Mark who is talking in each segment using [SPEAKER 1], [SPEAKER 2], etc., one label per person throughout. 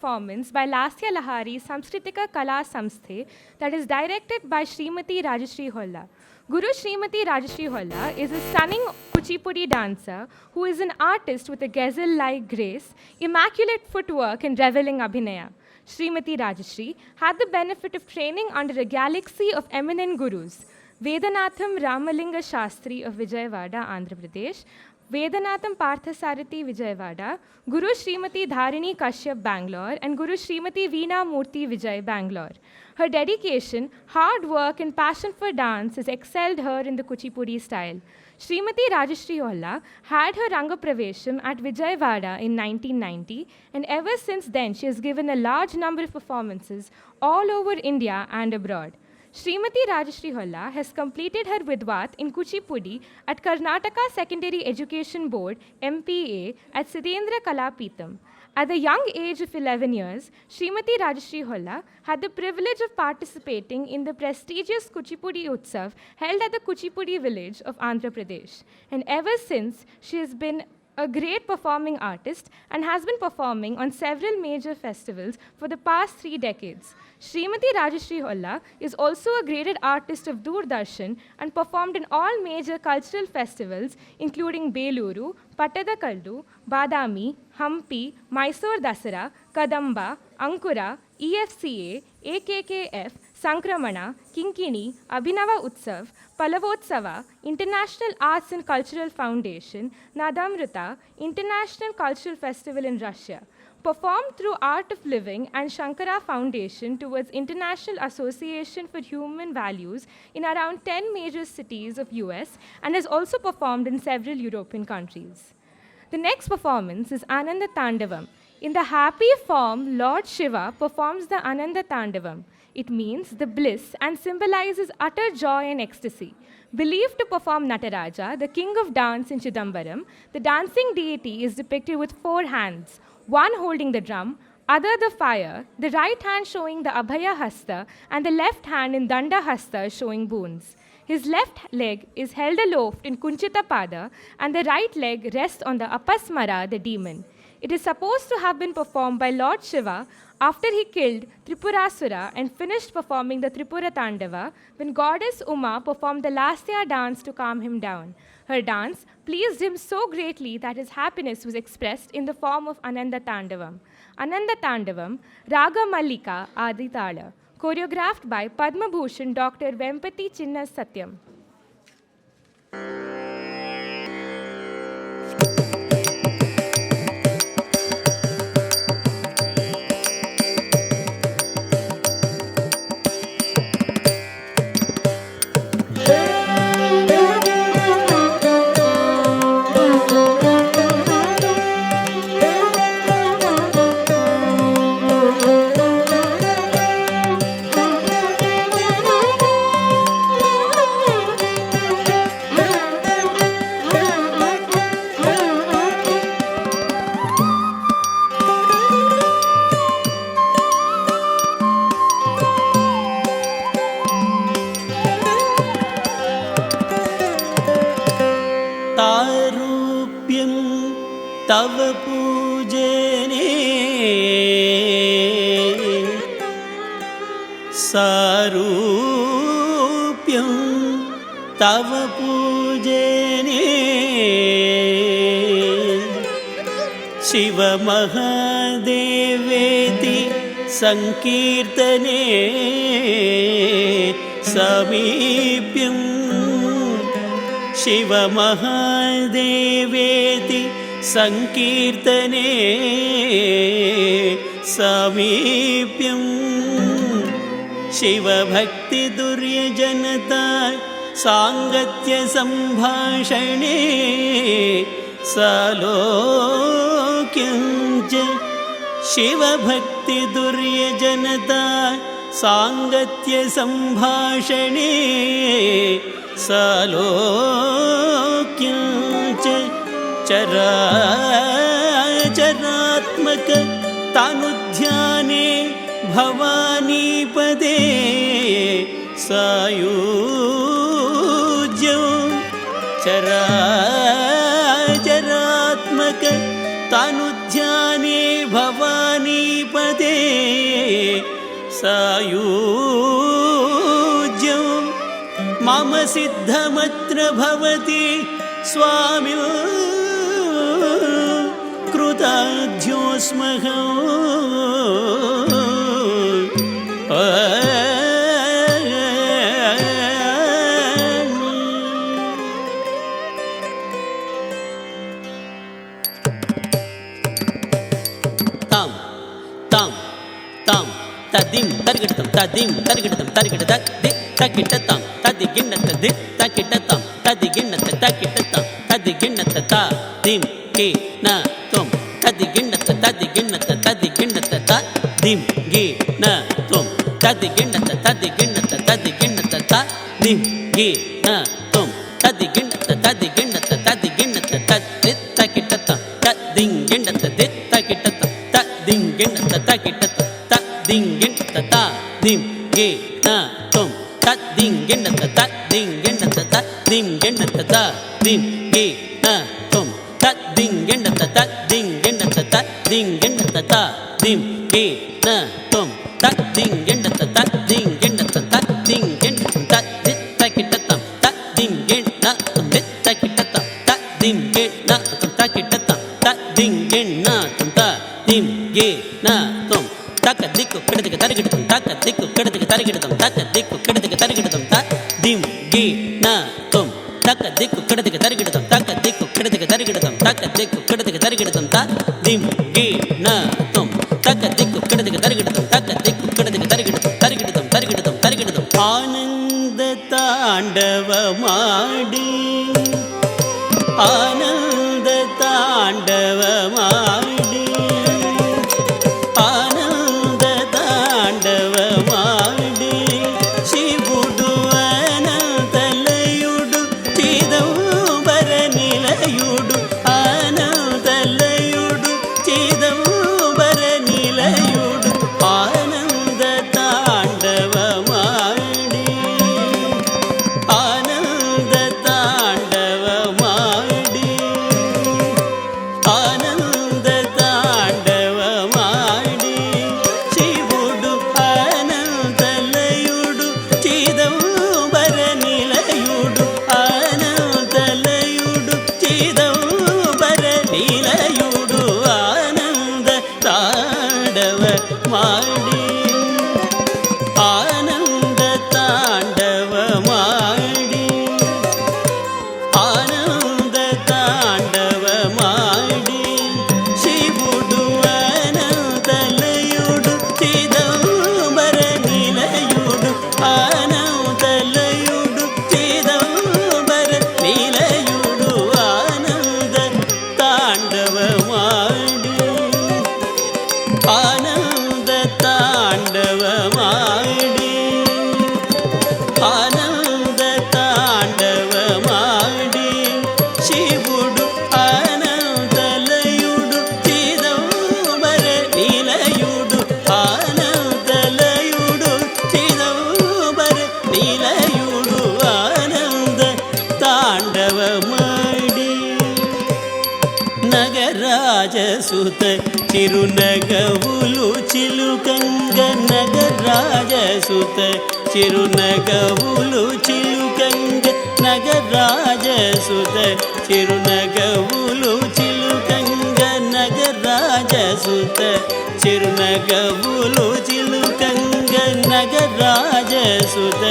[SPEAKER 1] Performance by Lasya Lahari Samskritika Kala Samsthe that is directed by Srimati Rajashri Holla. Guru Srimati Rajashri Holla is a stunning Kuchipudi dancer who is an artist with a gazelle-like grace, immaculate footwork and reveling abhinaya. Srimati Rajashri had the benefit of training under a galaxy of eminent gurus. Vedanatham Ramalinga Shastri of Vijayawada, Andhra Pradesh, Vedanatham Parthasarathi Vijayawada, Guru Srimati Dharini Kashyap Bangalore, and Guru Srimati Veena Murthy Vijay Bangalore. Her dedication, hard work, and passion for dance has excelled her in the Kuchipudi style. Srimati Rajashri Holla had her Ranga Pravesham at Vijayawada in 1990, and ever since then she has given a large number of performances all over India and abroad. Srimati Rajashri Holla has completed her Vidvat in Kuchipudi at Karnataka Secondary Education Board MPA at Siddhendra Kalapeetham. At the young age of 11 years, Srimati Rajashri Holla had the privilege of participating in the prestigious Kuchipudi Utsav held at the Kuchipudi village of Andhra Pradesh. And ever since, she has been a great performing artist and has been performing on several major festivals for the past 3 decades. Srimati Rajashri Holla is also a graded artist of Doordarshan and performed in all major cultural festivals including Beluru, Pattadakallu, Badami, Hampi, Mysore Dasara, Kadamba, Ankura, EFCA, AKKF, Sankramana, Kinkini, Abhinava Utsav, Palavotsava, International Arts and Cultural Foundation, Nadamrita, International Cultural Festival in Russia. Performed through Art of Living and Shankara Foundation towards International Association for Human Values in around 10 major cities of US and has also performed in several European countries. The next performance is Ananda Tandavam. In the happy form, Lord Shiva performs the Ananda Tandavam. It means the bliss and symbolizes utter joy and ecstasy. Believed to perform Nataraja, the king of dance in Chidambaram, the dancing deity is depicted with 4 hands, one holding the drum, other the fire, the right hand showing the Abhaya Hasta, and the left hand in Danda Hasta showing boons. His left leg is held aloft in Kunchita Pada, and the right leg rests on the Apasmara, the demon. It is supposed to have been performed by Lord Shiva after he killed Tripurasura and finished performing the Tripura Tandava when goddess Uma performed the Lasya dance to calm him down. Her dance pleased him so greatly that his happiness was expressed in the form of Ananda Tandavam. Ananda Tandavam, Raga Mallika Aditala, choreographed by Padma Bhushan Dr. Vempati Chinna Satyam.
[SPEAKER 2] तव पूजने सारूप्यं तव पूजने शिव महादेवेति संकीर्तने समीप्यं शिव महादेवेति संकीर्तने समीप्यं शिवभक्ति दुर्यजनता सांगत्य संभाषणे सालोक्यं च शिवभक्ति दुर्यजनता सांगत्य संभाषणे सालोक्यं च चराचरात्मक तानुध्याने भवानीपदे सायुज्यं चराचरात्मक तानुध्याने भवानीपदे सायुज्यं मम सिद्धमत्र भवति स्वामी कृताध्योऽस्मः తదిం తరిగిడతం తదిం తరిగిడతం తరిగిడ తకిటతం తది గిన్నత the తకిటతం తది గిన్నత తకిటతం తది గిన్నత దిం కి న తుం తది గిన్నత తది గిన్నత తది గిన్నత దిం గి న తుం తది గిన్నత తది గిన్నత తది గిన్నత దిం గి న తుం తది గిన్నత తది గిన్నత తది గిన్నత తది తకిటతం తదిం గిన్నత ది తకిటతం తదిం గిన్నత తకిటతం దింగిన్ తత దిం గే న తుం తదింగిన్ తత దింగిన్ తత దింగిన్ తత దిం గే న తుం తదింగిన్ తత దింగిన్ తత దింగిన్ తత దిం గే న తుం తదింగిన్ తత దింగిన్ తత దింగిన్ తత తకిటతం తదింగిన్ న తుం తకిటతం తదింగిన్ న తుం తకిటతం తదింగిన్ న తుం తదిం గే న తుం తక దిక్కు కిడదికి తరిగిడతం తక దిక్కు కిడదికి తరిగిడతం తక దిక్కు కిడదికి తరిగిడతం త దిం గి న తుం తక దిక్కు కిడదికి తరిగిడతం తక దిక్కు కిడదికి తరిగిడతం తక దిక్కు కిడదికి తరిగిడతం త దిం గి న తుం తక దిక్కు కిడదికి తరిగిడతం తక దిక్కు కిడదికి తరిగిడతం తరిగిడతం తరిగిడతం తరిగిడతం ఆనంద తాండవమాడి ఆనంద తాండవమాడి నగరాజసుత చిరునగవులు చిలుకంగ నగరాజసుత చిరునగవులు చిలుకంగ నగరాజసుత చిరునగవులు చిలుకంగ నగరాజసుత చిరునగవులు చిలుకంగ నగరాజసుత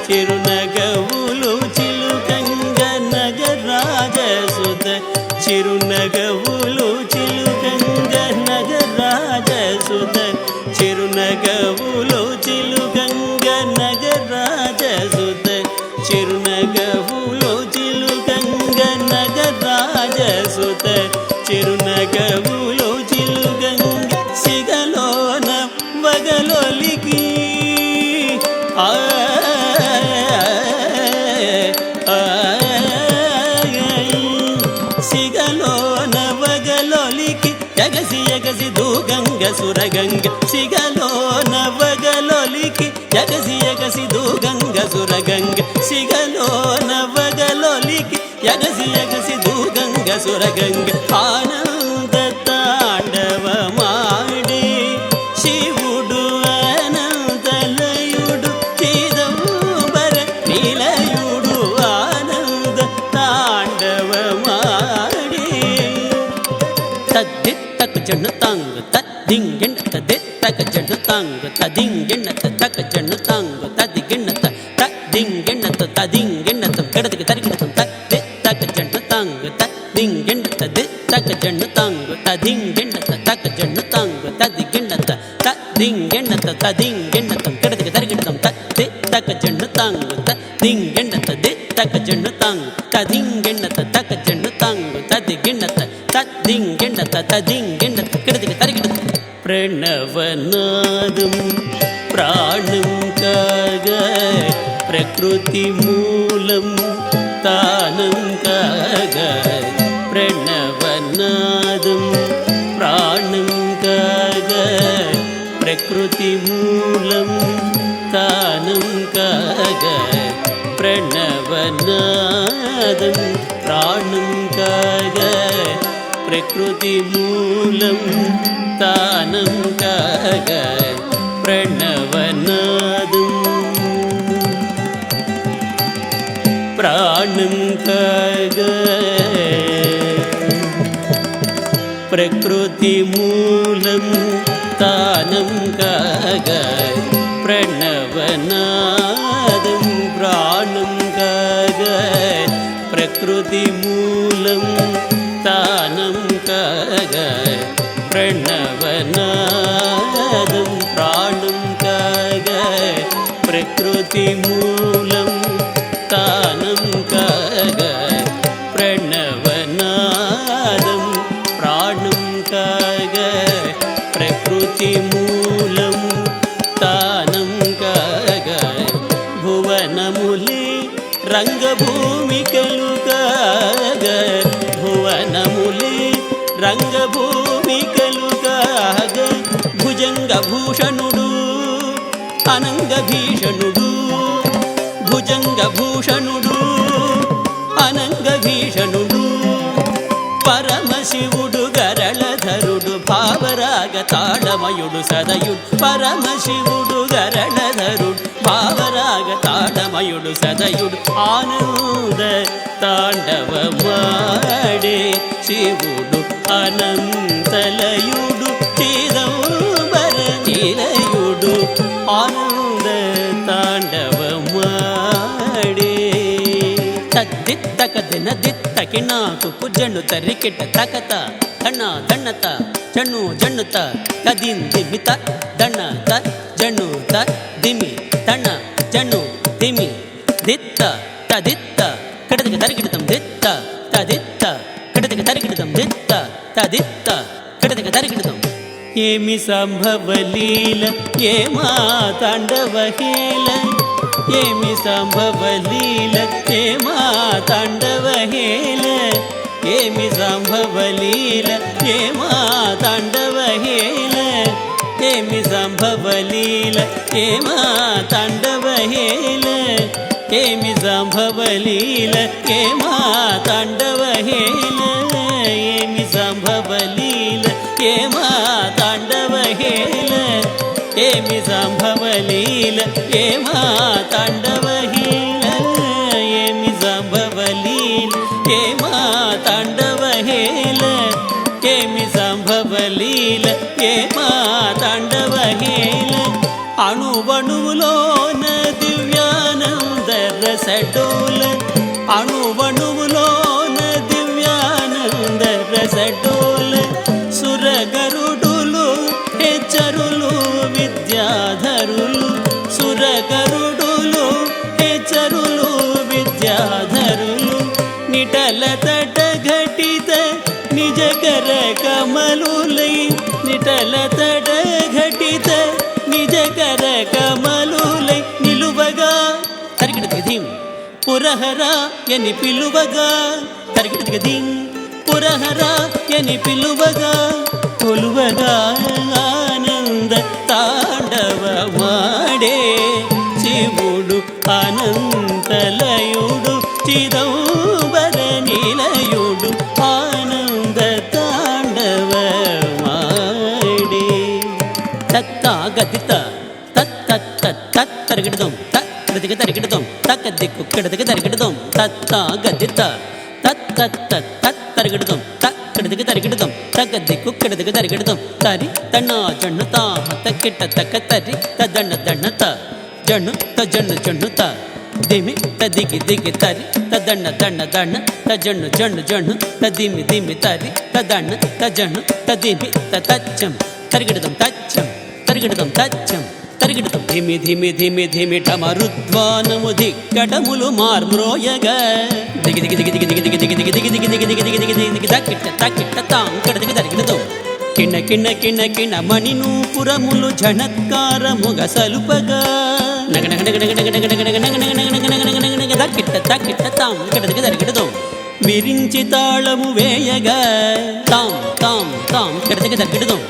[SPEAKER 2] చిరునగవులు చిలుకంగ నగరాజసుత చిరునగవులు చిలుకంగ నగరాజసుత చిరునగవులు చిలుకంగ నగరాజసుత చిరునగవులు చిలుకంగ నగరాజసుత చిరునగవులు చిలుకంగ సిగలోన వగలొలికి సిగలోన వగలొలికి ఎగసి ఎగసి దూగంగ సురగంగ సిగలోన వగలొలికి ఎగసి ఎగసి దూగంగ సురగంగ సిగలోన వగలొలికి ఎగసి ఎగసి దూగంగ సురగంగ ఆనంద తాండవమాడి శివుడు అనంత గిన్నత ది తక జండు తాంగు తదింగిన్నత తక జండు తాంగు తదిగిన్నత తదింగిన్నత తదింగిన్నత కిడతకి తరిగిడతం ది తక జండు తాంగు తదింగిన్నత ది తక జండు తాంగు తదింగిన్నత తక జండు తాంగు తదిగిన్నత తదింగిన్నత తదింగిన్నత కిడతకి తరిగిడతం ది తక జండు తాంగు తదింగిన్నత ది తక జండు తాంగు తదింగిన్నత తక జండు తాంగు తదిగిన్నత తదింగిన్నత తదింగిన్నత కిడతకి తరిగిడతం ప్రణవనాదం ప్రాణం కాగా ప్రకృతి మూలం తానం కాగా ప్రణవనాదం ప్రాణం కాగా ప్రకృతి మూలం తానం కాగా ప్రణవనాదం ప్రాణం కాగా ప్రకృతి మూలం తానం కాగా ప్రణవనాదం ప్రాణం కాగా ప్రకృతి మూలం తానం కాగా ప్రణవనాదం ప్రాణం కాగా ప్రకృతి మూలం తానం కాగా ప్రణవనాదం ప్రాణం కాగా ప్రకృతి మూలం తానం కాగా ప్రణవనాదం ప్రాణం కాగా ప్రకృతి మూలం తానం కాగా భువనములే రంగభూమికలు కాగా భువనములే రంగభూమికలు కాగా భుజంగ భూషణుడు అనంగ భీషణుడు భుజంగ భూషణుడు అనంగ భీషణుడు పరమశివుడు గరళధరుడు భావరాగ తాళమయుడు సదయుడు పరమశివుడు గరళధరుడు భావరాగ తాళమయుడు సదయుడు ఆనంద తాండవమాడే శివుడు అనంతలయుడు చిదంబర నిలయుడు ఆనంద తాండవమాడే తద్దిత్తక దినదిత్తకి నాకు కుజను తరికిట తకత ధన ధన్నత జను జన్నుత కదిందిమిత ధనత జనుత దిమి ధన జను దిమి దిత్త తదిత్త కిడతకి తరికిడతం దిత్త తదిత్త కిడతకి తరికిడతం దిత్త తదిత్త కిడతకి తరికిడతం ఏమి సంభవలీల ఏమా తాండవహేల ఏమి సంభవలీల ఏమా తాండవహేల ఏమి సంభవలీల ఏమా తాండవహేల ఏమి సంభవలీల ఏమా తాండవహేల ఏమి సంభవలీల ఏమా తాండవహేల ఏమి సంభవలీల ఏమా తాండవహేల ఏమి సంభవలీల ఏమా తాండవహేల ఏమి సంభవలీల ఏమా తాండవహేల ఏమి సంభవలీల ఏమా తాండవహేల అణువణువులోన దివ్యానంద రసడోల అణువణువులోన దివ్యానంద రసడోల సురగరుడులు హెచ్చరులు విద్యాధరులు సురగరుడులు హెచ్చరులు విద్యాధరులు నిటల తట ఘటిత నిజకర కమలులై నిటల తట ఘటిత నిజకర కమలులై నిలువగా తరిగిడది ధీం పురహరా ఎని పిలువగా తరిగిడది ధీం పురహరా ఎని పిలువగా కొలువగా ఆనంద తాండవమాడే శివుడు అనంతలయుడు చిదంబర నిలయుడు ఆనంద తాండవమాడే తత్తా గతిత తత్తరిగిడదాం తరిగికి తరిగిడదాం తక్క దిక్కు కిడదికి తరిగిడదాం తత్తా గతిత తరిగిడదాం తరిగికి తరిగిడదాం తక్క దిక్కు కిడదికి తగడదిగ దరిగడదం తరి తన్న జన్ను తా తక్కిట తక్క తరి తదన్న దన్న త జన్ను త జన్ను జన్ను త దిమి తదిగి దిగి తరి తదన్న దన్న దన్న తజన్ను జన్ను జన్ను తదిమి దిమి తరి తదన్న తజన్ను తదిమి తచ్చం తరిగడదం తచ్చం తరిగడదం తచ్చం తరిగడదం ధిమి ధిమి ధిమి ధిమి టమరుద్వానము దిక్కటములు మార్మ్రోయగా దిగి దిగి దిగి దిగి దిగి దిగి దిగి దిగి దిగి దిగి దిగి దిగి దిగి దిగి దిగి తక్కిట తక్కిట తాంకడ దిగి దరిగడదం కిన్న కిన్న కిన్న కిన్న మణినూపురములు ఝణత్కారముగ సలుపగా నగ నగ నగ నగ నగ నగ నగ నగ నగ నగ నగ నగ నగ నగ నగ నగ తక్కిట తక్కిట తాంకడ దిగి దరిగడదం మిరించి తాళము వేయగా తాం తాం తాం కడదిగ దరిగడదం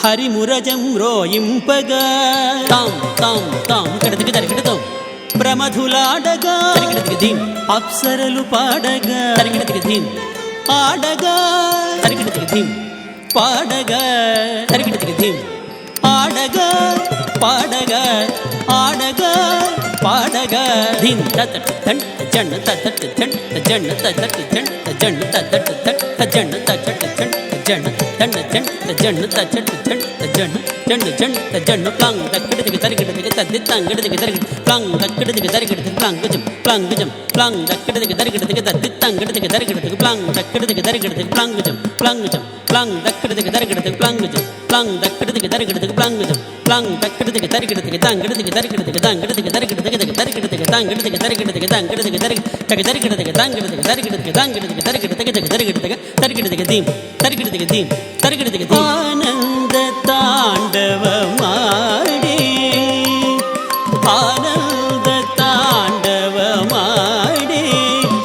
[SPEAKER 2] హరిమురజం రోయింపగా తాం తాం తాం కడదిగ దరిగడదం ప్రమధులాడగా తరిగడదిగ ధీం అప్సరలు పాడగా తరిగడదిగ ధీం ఆడగా తరిగడదిగ ధీం పాడగా తరిగడదిగ ధీం ఆడగా పాడగా ఆడగా పాడగా ధీం తతట్ దండ జన్న తతట్ జన్న జన్న తతట్ జన్న జన్న తతట్ జన్న తతట్ జన్న జన్న జన్న జన్న తతట్ జన్న జన్న జన్న జన్న ప్లాంగ్ దక్కడిదిగ దరిగడదిగ తద్ది తంగడిదిగ దరిగడ ప్లాంగ్ దక్కడిదిగ దరిగడదిగ ప్లాంగజం ప్లాంగజం ప్లాంగ్ దక్కడిదిగ దరిగడదిగ తద్ది తంగడిదిగ దరిగడదిగ ప్లాంగ్ దక్కడిదిగ దరిగడదిగ ప్లాంగజం ప్లాంగజం ప్లాంగ్ దక్కడిదిగ దరిగడదిగ ప్లాంగజం ప్లాంగ్ దక్కడిదిగ దరిగడదిగ ప్లాంగజం ప్లాంగ్ దక్కడిదిగ దరిగడదిగ తంగడిదిగ దరిగడదిగ తంగడిదిగ దరిగడదిగ దరిగడదిగ తంగడిదిగ దరిగడదిగ తంగడిదిగ దరిగడదిగ తంగడిదిగ తంగడిదిగ తంగడిదిగ దరిగడదిగ దరిగడదిగ దరిగడదిగ ధీం తరిగడదిగ ధీం తరిగడదిగ ధీం ఆనంద తాండవమాడి ఆనంద తాండవమాడి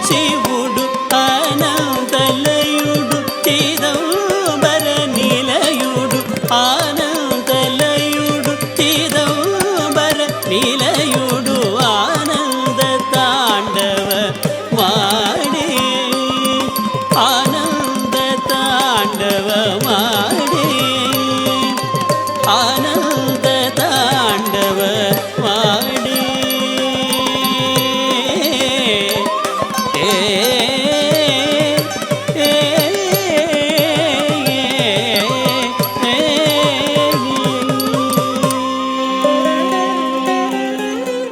[SPEAKER 2] శివుడు ఆనందలయుడు చిదంబర నిలయుడు ఆనందలయుడు చిదంబర నిలయుడు ఆనంద తాండవమాడి ఆనంద తాండవమాడి